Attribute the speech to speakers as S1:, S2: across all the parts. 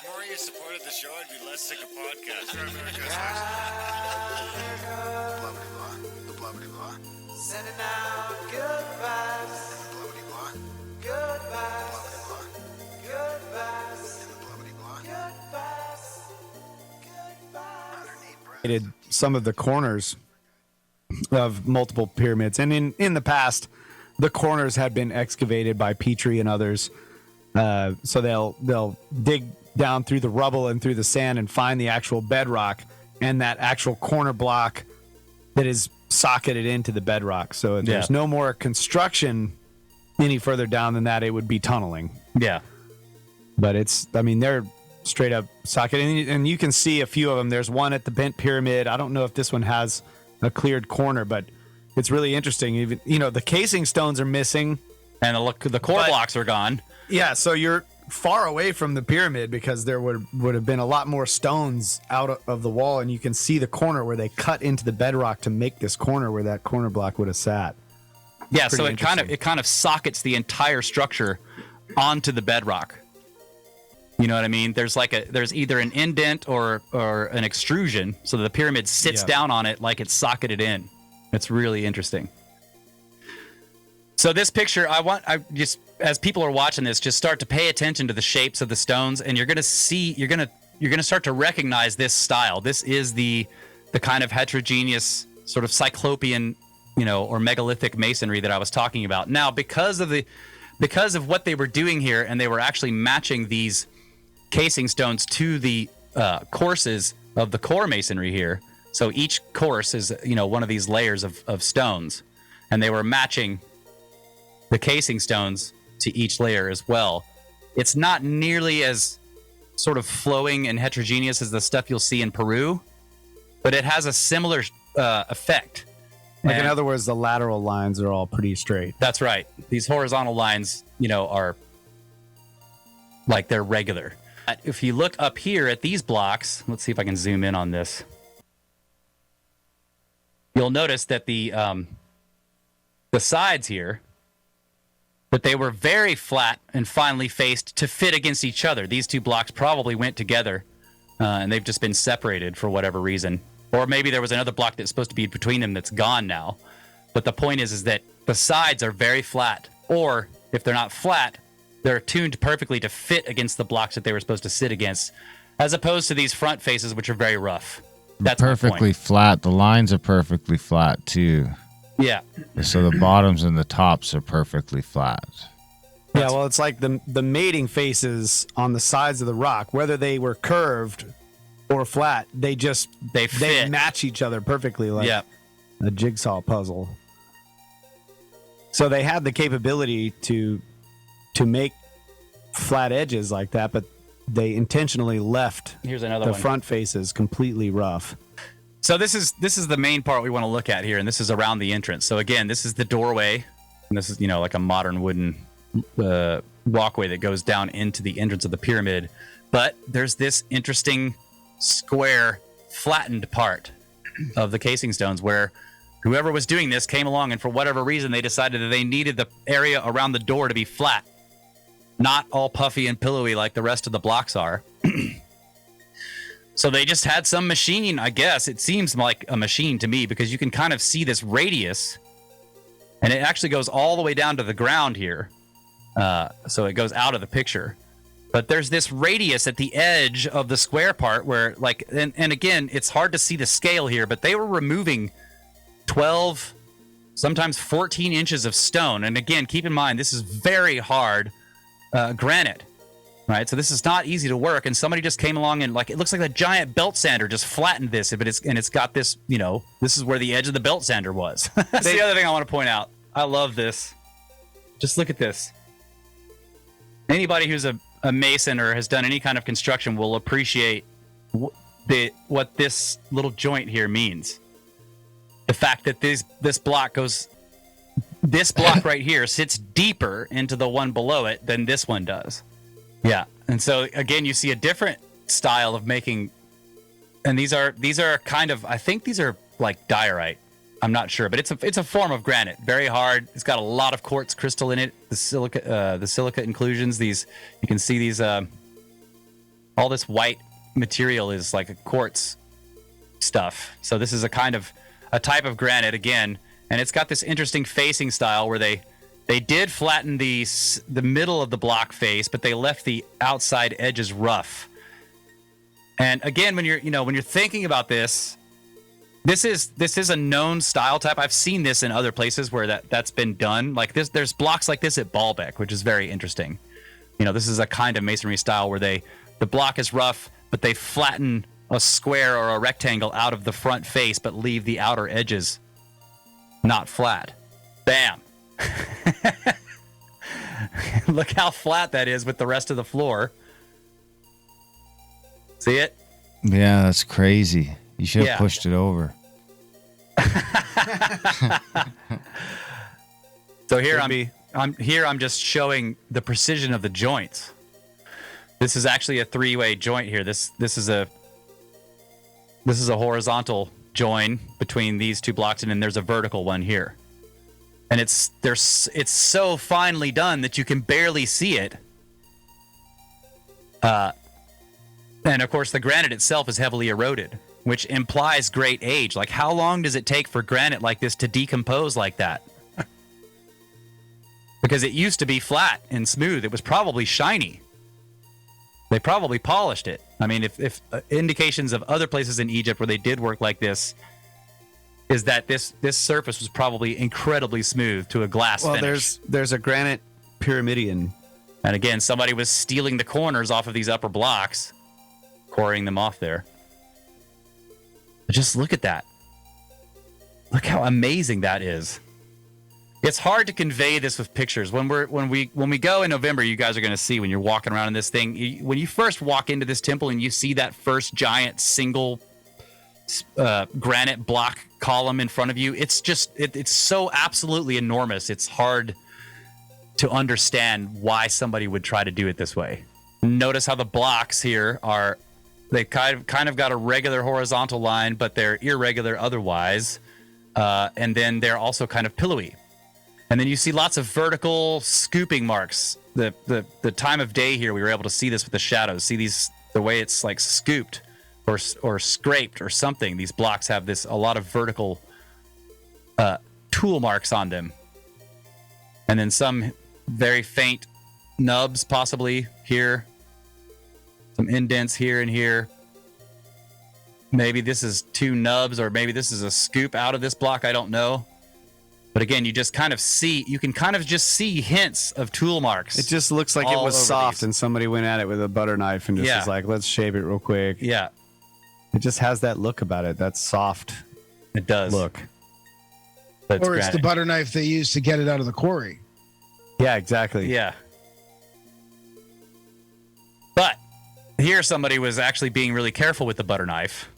S1: The more you supported the show, I'd be less sick of podcasts.
S2: The blah blah blah.
S3: Sending out good vibes.
S2: Blah blah blah.
S3: Good vibes.
S2: Blah
S3: Good vibes.
S2: blah blah.
S3: Good vibes. Good vibes.
S4: Underneath some of the corners of multiple pyramids, and in the past, the corners had been excavated by Petrie and others. So they'll dig down through the rubble and through the sand and find the actual bedrock and that actual corner block that is socketed into the bedrock. So if there's no more construction any further down than that, it would be tunneling.
S5: Yeah.
S4: But they're straight up socketed. And you can see a few of them. There's one at the bent pyramid. I don't know if this one has a cleared corner, but it's really interesting. Even, the casing stones are missing.
S5: And the core blocks are gone.
S4: Yeah, so you're far away from the pyramid because there would have been a lot more stones out of the wall, and you can see the corner where they cut into the bedrock to make this corner where that corner block would have sat.
S5: Yeah, so it kind of sockets the entire structure onto the bedrock. You know what I mean? There's either an indent or an extrusion, so the pyramid sits down on it like it's socketed in. It's really interesting. So this picture, I just, as people are watching this, just start to pay attention to the shapes of the stones, and you're gonna start to recognize this style. This is the kind of heterogeneous sort of cyclopean, or megalithic masonry that I was talking about. Now, because of what they were doing here, and they were actually matching these casing stones to the courses of the core masonry here. So each course is, one of these layers of stones, and they were matching the casing stones to each layer as well. It's not nearly as sort of flowing and heterogeneous as the stuff you'll see in Peru, but it has a similar effect.
S4: In other words, the lateral lines are all pretty straight.
S5: That's right. These horizontal lines, are like they're regular. If you look up here at these blocks, let's see if I can zoom in on this. You'll notice that the sides here, that they were very flat and finely faced to fit against each other. These two blocks probably went together, and they've just been separated for whatever reason. Or maybe there was another block that's supposed to be between them that's gone now. But the point is that the sides are very flat. Or if they're not flat, they're tuned perfectly to fit against the blocks that they were supposed to sit against, as opposed to these front faces, which are very rough. That's
S6: perfectly flat. The lines are perfectly flat too.
S5: Yeah.
S6: So the bottoms and the tops are perfectly flat.
S4: Yeah, well, it's like the mating faces on the sides of the rock, whether they were curved or flat, they match each other perfectly, like a jigsaw puzzle. So they had the capability to make flat edges like that, but they intentionally left the front faces completely rough.
S5: So this is the main part we want to look at here, and this is around the entrance. So again, this is the doorway, and this is like a modern wooden walkway that goes down into the entrance of the pyramid. But there's this interesting square flattened part of the casing stones where whoever was doing this came along, and for whatever reason they decided that they needed the area around the door to be flat, not all puffy and pillowy like the rest of the blocks are. So they just had some machine, I guess. It seems like a machine to me, because you can kind of see this radius, and it actually goes all the way down to the ground here. So it goes out of the picture. But there's this radius at the edge of the square part where, and again, it's hard to see the scale here, but they were removing 12, sometimes 14 inches of stone. And again, keep in mind, this is very hard granite. Right, so this is not easy to work, and somebody just came along and it looks like a giant belt sander just flattened this, but it's got this, this is where the edge of the belt sander was. That's the other thing I want to point out. I love this. Just look at this. Anybody who's a mason or has done any kind of construction will appreciate what this little joint here means. The fact that this block right here sits deeper into the one below it than this one does. Yeah, and so again, you see a different style of making, and these are kind of, I think these are like diorite. I'm not sure, but it's a form of granite, very hard. It's got a lot of quartz crystal in it. The silica inclusions. You can see these All this white material is like a quartz stuff. So this is a type of granite again, and it's got this interesting facing style where they did flatten the middle of the block face, but they left the outside edges rough. And again, when you're thinking about this is a known style type. I've seen this in other places where that's been done. Like this, there's blocks like this at Baalbek, which is very interesting. This is a kind of masonry style where the block is rough, but they flatten a square or a rectangle out of the front face, but leave the outer edges not flat. Bam. Look how flat that is with the rest of the floor. See it?
S6: Yeah, that's crazy. You should have
S5: Yeah.
S6: pushed it over.
S5: So here
S4: Could be.
S5: I'm just showing the precision of the joints. This is actually a three-way joint here. This is a horizontal join between these two blocks, and then there's a vertical one here. And it's so finely done that you can barely see it. And of course, the granite itself is heavily eroded, which implies great age. Like, how long does it take for granite like this to decompose like that? Because it used to be flat and smooth. It was probably shiny. They probably polished it. I mean, if indications of other places in Egypt where they did work like this is that this surface was probably incredibly smooth to a glass finish.
S4: There's a granite pyramidion.
S5: And again, somebody was stealing the corners off of these upper blocks, quarrying them off there. But just look at that. Look how amazing that is. It's hard to convey this with pictures. When we go in November, you guys are going to see when you're walking around in this thing. When you first walk into this temple and you see that first giant single granite block column in front of you, it's so absolutely enormous. It's hard to understand why somebody would try to do it this way. Notice how the blocks here they kind of got a regular horizontal line, but they're irregular otherwise. And then they're also kind of pillowy. And then you see lots of vertical scooping marks. The time of day here, we were able to see this with the shadows. See the way it's like scooped or scraped or something. These blocks have a lot of vertical tool marks on them. And then some very faint nubs possibly here. Some indents here and here. Maybe this is two nubs, or maybe this is a scoop out of this block. I don't know. But again, you can kind of just see hints of tool marks.
S4: It just looks like it
S5: all
S4: was
S5: over
S4: soft
S5: these.
S4: and somebody went at it with a butter knife and just was like, let's shape it real quick.
S5: Yeah,
S4: It just has that look about it. That soft
S5: it does.
S4: look.
S5: But
S7: Or it's the
S5: granite.
S7: butter knife they use to get it out of the quarry.
S4: Yeah, exactly.
S5: Yeah. But here somebody was actually being really careful with the butter knife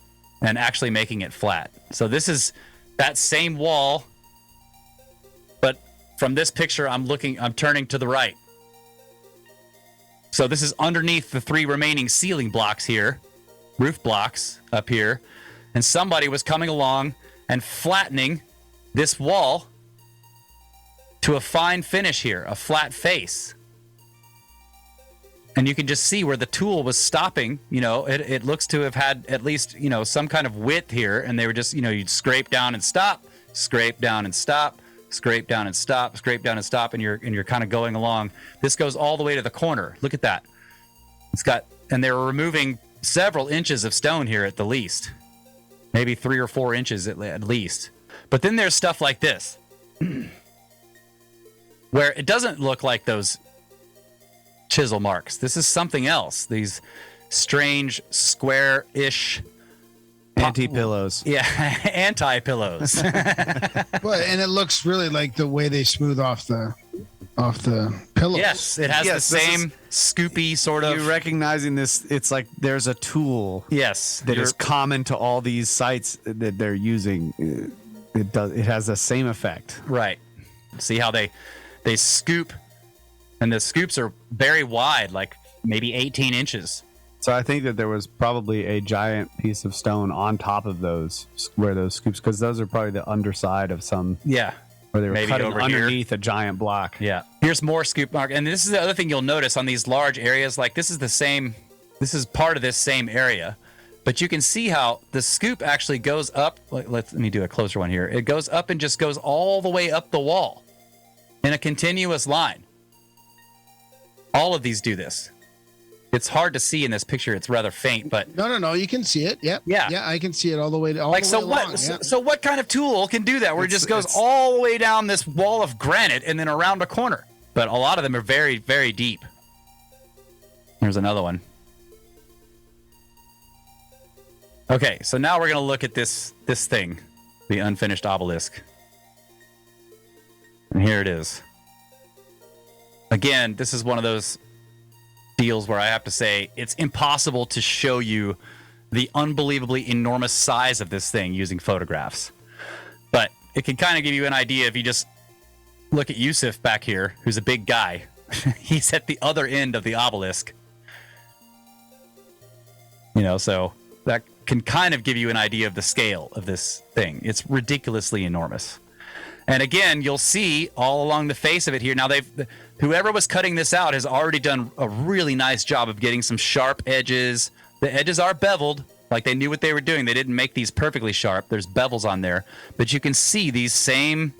S5: and actually making it flat. So this is that same wall, but from this picture I'm turning to the right. So this is underneath the three remaining ceiling blocks here, roof blocks up here, and somebody was coming along and flattening this wall to a fine finish here, a flat face. And you can just see where the tool was stopping. It looks to have had at least, some kind of width here. And they were just, you'd scrape down and stop, scrape down and stop, scrape down and stop, scrape down and stop. And you're kind of going along. This goes all the way to the corner. Look at that. And they were removing several inches of stone here at the least. Maybe 3 or 4 inches at least. But then there's stuff like this, where it doesn't look like those chisel marks. This is something else. These strange square-ish
S4: Anti-pillows.
S5: Yeah, anti-pillows.
S7: And it looks really like the way they smooth off the pillows.
S5: Yes, it has
S4: Yes,
S5: the
S4: this
S5: same scoopy sort of.
S4: You're recognizing this. It's like there's a tool
S5: Yes,
S4: that is common to all these sites that they're using. It has the same effect.
S5: right. See how they scoop, and the scoops are very wide, like maybe 18 inches.
S4: So I think that there was probably a giant piece of stone on top of those, where those scoops, because those are probably the underside of some,
S5: Yeah.
S4: where they were
S5: Maybe
S4: cutting
S5: over here.
S4: underneath a giant block.
S5: Yeah. Here's more scoop mark. And this is the other thing you'll notice on these large areas. Like this is the same This is part of this same area. But you can see how the scoop actually goes up. Let me do a closer one here. It goes up and just goes all the way up the wall in a continuous line. All of these do this. It's hard to see in this picture. It's rather faint, but
S7: No. You can see it. Yep.
S5: Yeah.
S7: Yeah, I can see it all the way. All
S5: like
S7: the
S5: so
S7: way
S5: what?
S7: along.
S5: So what kind of tool can do that? Where it just goes
S4: it's-
S5: all the way down this wall of granite and then around a corner. But a lot of them are very, very deep. Here's another one. Okay, so now we're gonna look at this thing, the unfinished obelisk. And here it is. Again, this is one of those deals where I have to say it's impossible to show you the unbelievably enormous size of this thing using photographs. But it can kind of give you an idea if you just look at Yusuf back here, who's a big guy. He's at the other end of the obelisk. You know, so that can kind of give you an idea of the scale of this thing. It's ridiculously enormous. And again, you'll see all along the face of it here. Now, whoever was cutting this out has already done a really nice job of getting some sharp edges. The edges are beveled, like they knew what they were doing. They didn't make these perfectly sharp. There's bevels on there. But you can see these same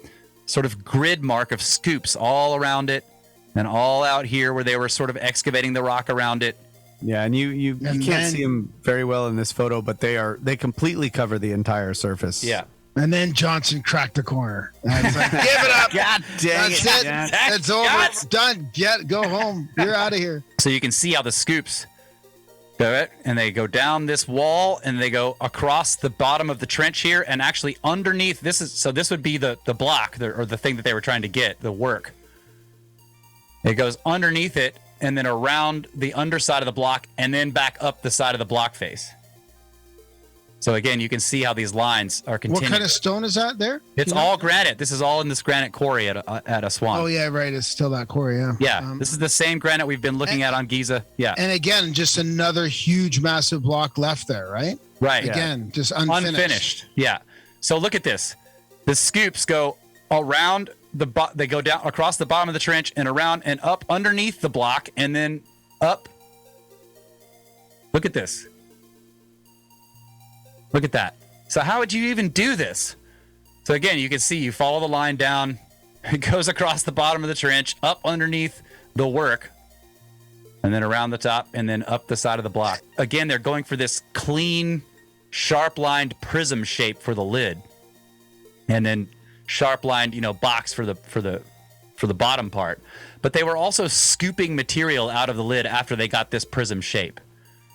S5: sort of grid mark of scoops all around it and all out here where they were sort of excavating the rock around it.
S4: Yeah, and you can't see them very well in this photo, but they completely cover the entire surface.
S5: Yeah.
S7: And then Johnson cracked the corner. And it's like, give it up.
S4: God dang
S7: That's
S4: it.
S7: it.
S4: Jack.
S7: It's over. It's done. Go home. You're out of here.
S5: So you can see how the scoops go it, and they go down this wall and they go across the bottom of the trench here and actually underneath. This would be the block or the thing that they were trying to get, the work. It goes underneath it and then around the underside of the block and then back up the side of the block face. So again, you can see how these lines are continuing.
S7: What kind of stone is that there?
S5: It's all granite. This is all in this granite quarry at a swamp.
S7: Oh, yeah, right. It's still that quarry, yeah.
S5: Yeah, this is the same granite we've been looking at on Giza. Yeah,
S7: And again, just another huge, massive block left there, right?
S5: right.
S7: Again, just unfinished.
S5: Yeah. So look at this. The scoops go around they go down across the bottom of the trench and around and up underneath the block and then up. Look at this. Look at that. So how would you even do this? So again, you can see you follow the line down. It goes across the bottom of the trench, up underneath the work, and then around the top, and then up the side of the block. Again, they're going for this clean, sharp-lined prism shape for the lid, and then sharp-lined, box for the bottom part. But they were also scooping material out of the lid after they got this prism shape,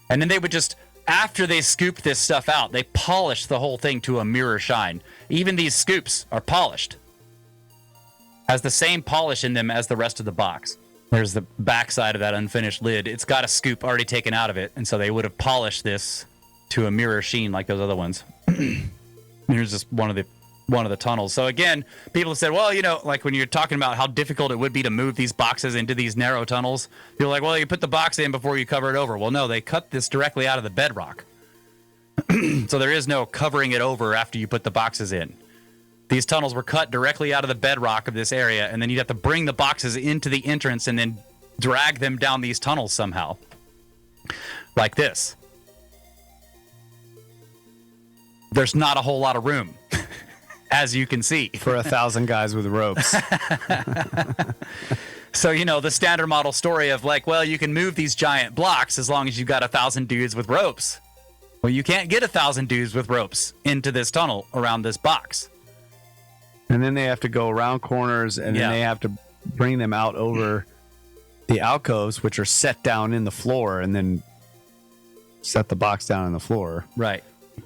S5: and then they would just. After they scooped this stuff out, they polished the whole thing to a mirror shine. Even these scoops are polished. Has the same polish in them as the rest of the box. There's the backside of that unfinished lid. It's got a scoop already taken out of it, and so they would have polished this to a mirror sheen like those other ones. Here's just one of the tunnels. So again, people have said, well, like when you're talking about how difficult it would be to move these boxes into these narrow tunnels, you're like, well, you put the box in before you cover it over. Well, no, they cut this directly out of the bedrock. So there is no covering it over after you put the boxes in. These tunnels were cut directly out of the bedrock of this area, and then you'd have to bring the boxes into the entrance and then drag them down these tunnels somehow. Like this. There's not a whole lot of room. As you can see.
S4: For 1,000 guys with ropes.
S5: So, the standard model story of like, well, you can move these giant blocks as long as you've got 1,000 dudes with ropes. Well, you can't get 1,000 dudes with ropes into this tunnel around this box.
S4: And then they have to go around corners, and then they have to bring them out over the alcoves, which are set down in the floor, and then set the box down in the floor.
S5: Right.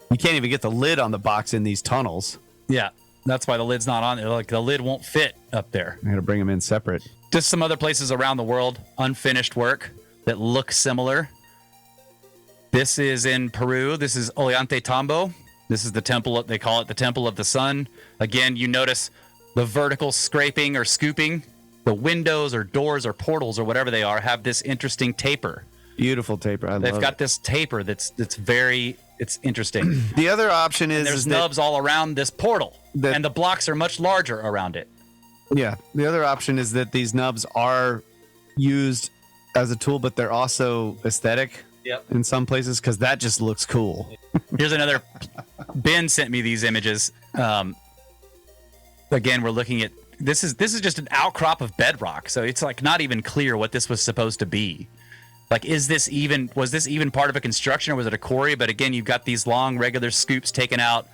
S4: You can't even get the lid on the box in these tunnels.
S5: Yeah, that's why the lid's not on there. Like the lid won't fit up there.
S4: I got to bring them in separate.
S5: Just some other places around the world, unfinished work that look similar. This is in Peru. This is Ollantaytambo. This is the temple. They call it the Temple of the Sun. Again, you notice the vertical scraping or scooping. The windows or doors or portals or whatever they are have this interesting taper.
S4: Beautiful taper.
S5: They've got this taper that's very. It's interesting.
S4: The other option is
S5: There's nubs all around this portal, and the blocks are much larger around it.
S4: Yeah. The other option is that these nubs are used as a tool, but they're also aesthetic. in some places because that just looks cool.
S5: Here's another. Ben sent me these images. Again, we're looking at this is just an outcrop of bedrock, so it's like not even clear what this was supposed to be. Like, was this even part of a construction, or was it a quarry? But again, you've got these long regular scoops taken out,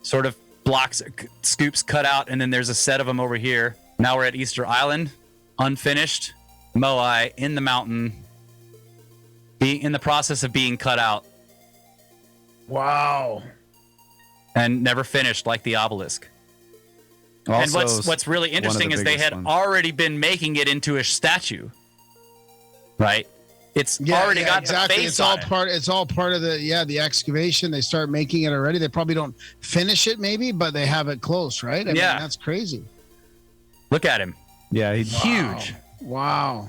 S5: sort of blocks, scoops cut out, and then there's a set of them over here. Now we're at Easter Island, unfinished moai in the mountain, being in the process of being cut out.
S7: Wow.
S5: And never finished, like the obelisk.
S4: Also,
S5: And what's really interesting is they had
S4: ones.
S5: already been making it into a statue, right? It's already got
S7: exactly.
S5: the face
S7: It's all
S5: on it.
S7: part. It's all part of the excavation. They start making it already. They probably don't finish it, maybe, but they have it close, right? I mean, that's crazy.
S5: Look at him,
S4: Yeah, he's
S5: huge.
S7: Wow.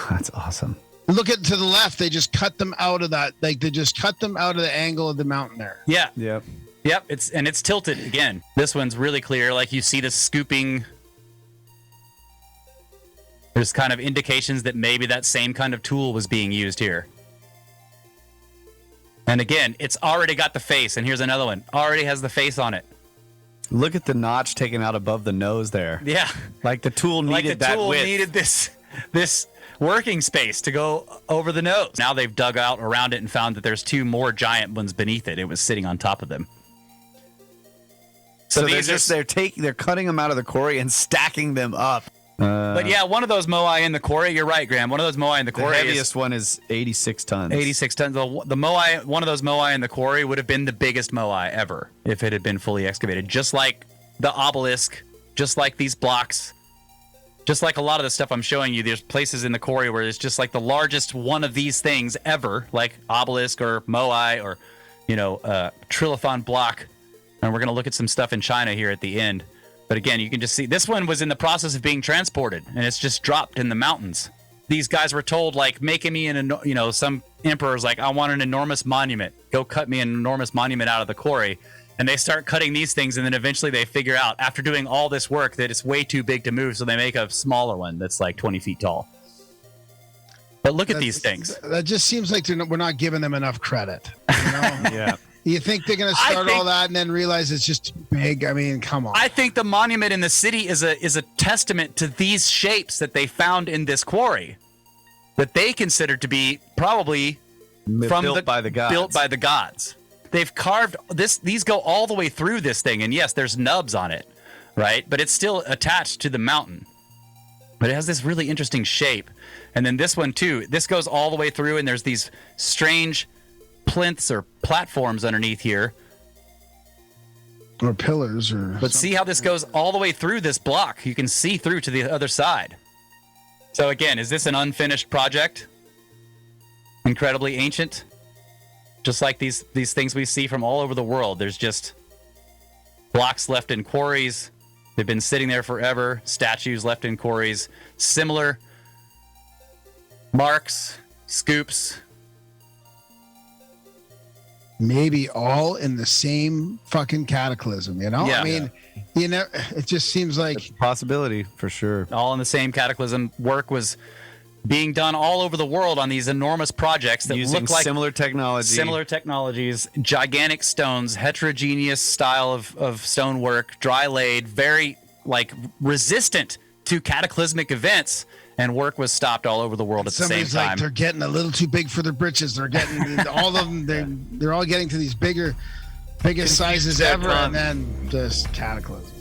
S4: That's awesome.
S7: Look at to the left. They just cut them out of that. Like they just cut them out of the angle of the mountain there.
S5: Yeah,
S4: Yep.
S5: yep. It's tilted again. This one's really clear. Like you see the scooping. There's kind of indications that maybe that same kind of tool was being used here. And again, it's already got the face. And here's another one. Already has the face on it.
S4: Look at the notch taken out above the nose there.
S5: Yeah.
S4: Like the tool needed
S5: Like the
S4: that
S5: tool
S4: width.
S5: needed this working space to go over the nose. Now they've dug out around it and found that there's two more giant ones beneath it. It was sitting on top of them.
S4: So
S5: these
S4: they're cutting them out of the quarry and stacking them up.
S5: But yeah, one of those moai in the quarry, you're right, Graham. One of those moai in the
S4: The
S5: quarry
S4: heaviest one is 86 tons.
S5: 86 tons. The moai, one of those moai in the quarry would have been the biggest moai ever if it had been fully excavated. Just like the obelisk, just like these blocks, just like a lot of the stuff I'm showing you. There's places in the quarry where it's just like the largest one of these things ever, like obelisk or moai or, trilithon block. And we're going to look at some stuff in China here at the end. But again, you can just see this one was in the process of being transported, and it's just dropped in the mountains. These guys were told, like, making me some emperor's like, I want an enormous monument. Go cut me an enormous monument out of the quarry. And they start cutting these things, and then eventually they figure out, after doing all this work, that it's way too big to move, so they make a smaller one that's like 20 feet tall. But look at these things.
S7: That just seems like we're not giving them enough credit. You know?
S4: Yeah.
S7: You think they're going to start all that and then realize it's just too big? I mean, come on.
S5: I think the monument in the city is a testament to these shapes that they found in this quarry, that they considered to be probably
S4: Built by the gods.
S5: Built by the gods. They've carved this. These go all the way through this thing, and yes, there's nubs on it, right? But it's still attached to the mountain. But it has this really interesting shape, and then this one too. This goes all the way through, and there's these strange plinths or platforms underneath here.
S7: Or pillars or
S5: But see how this goes all the way through this block. You can see through to the other side. So again, is this an unfinished project? Incredibly ancient? Just like these things we see from all over the world. There's just blocks left in quarries. They've been sitting there forever. Statues left in quarries. Similar marks, scoops.
S7: maybe all in the same fucking cataclysm, you know?
S5: Yeah.
S7: I mean, it just seems like
S4: Possibility for sure.
S5: All in the same cataclysm. Work was being done all over the world on these enormous projects that
S4: Using
S5: look like
S4: similar
S5: technologies, gigantic stones, heterogeneous style of stonework, dry laid, very resistant to cataclysmic events, and work was stopped all over the world at the same
S7: somebody's like
S5: time.
S7: they're getting a little too big for their britches. They're getting all of them. They're all getting to these biggest sizes ever, and then just cataclysm.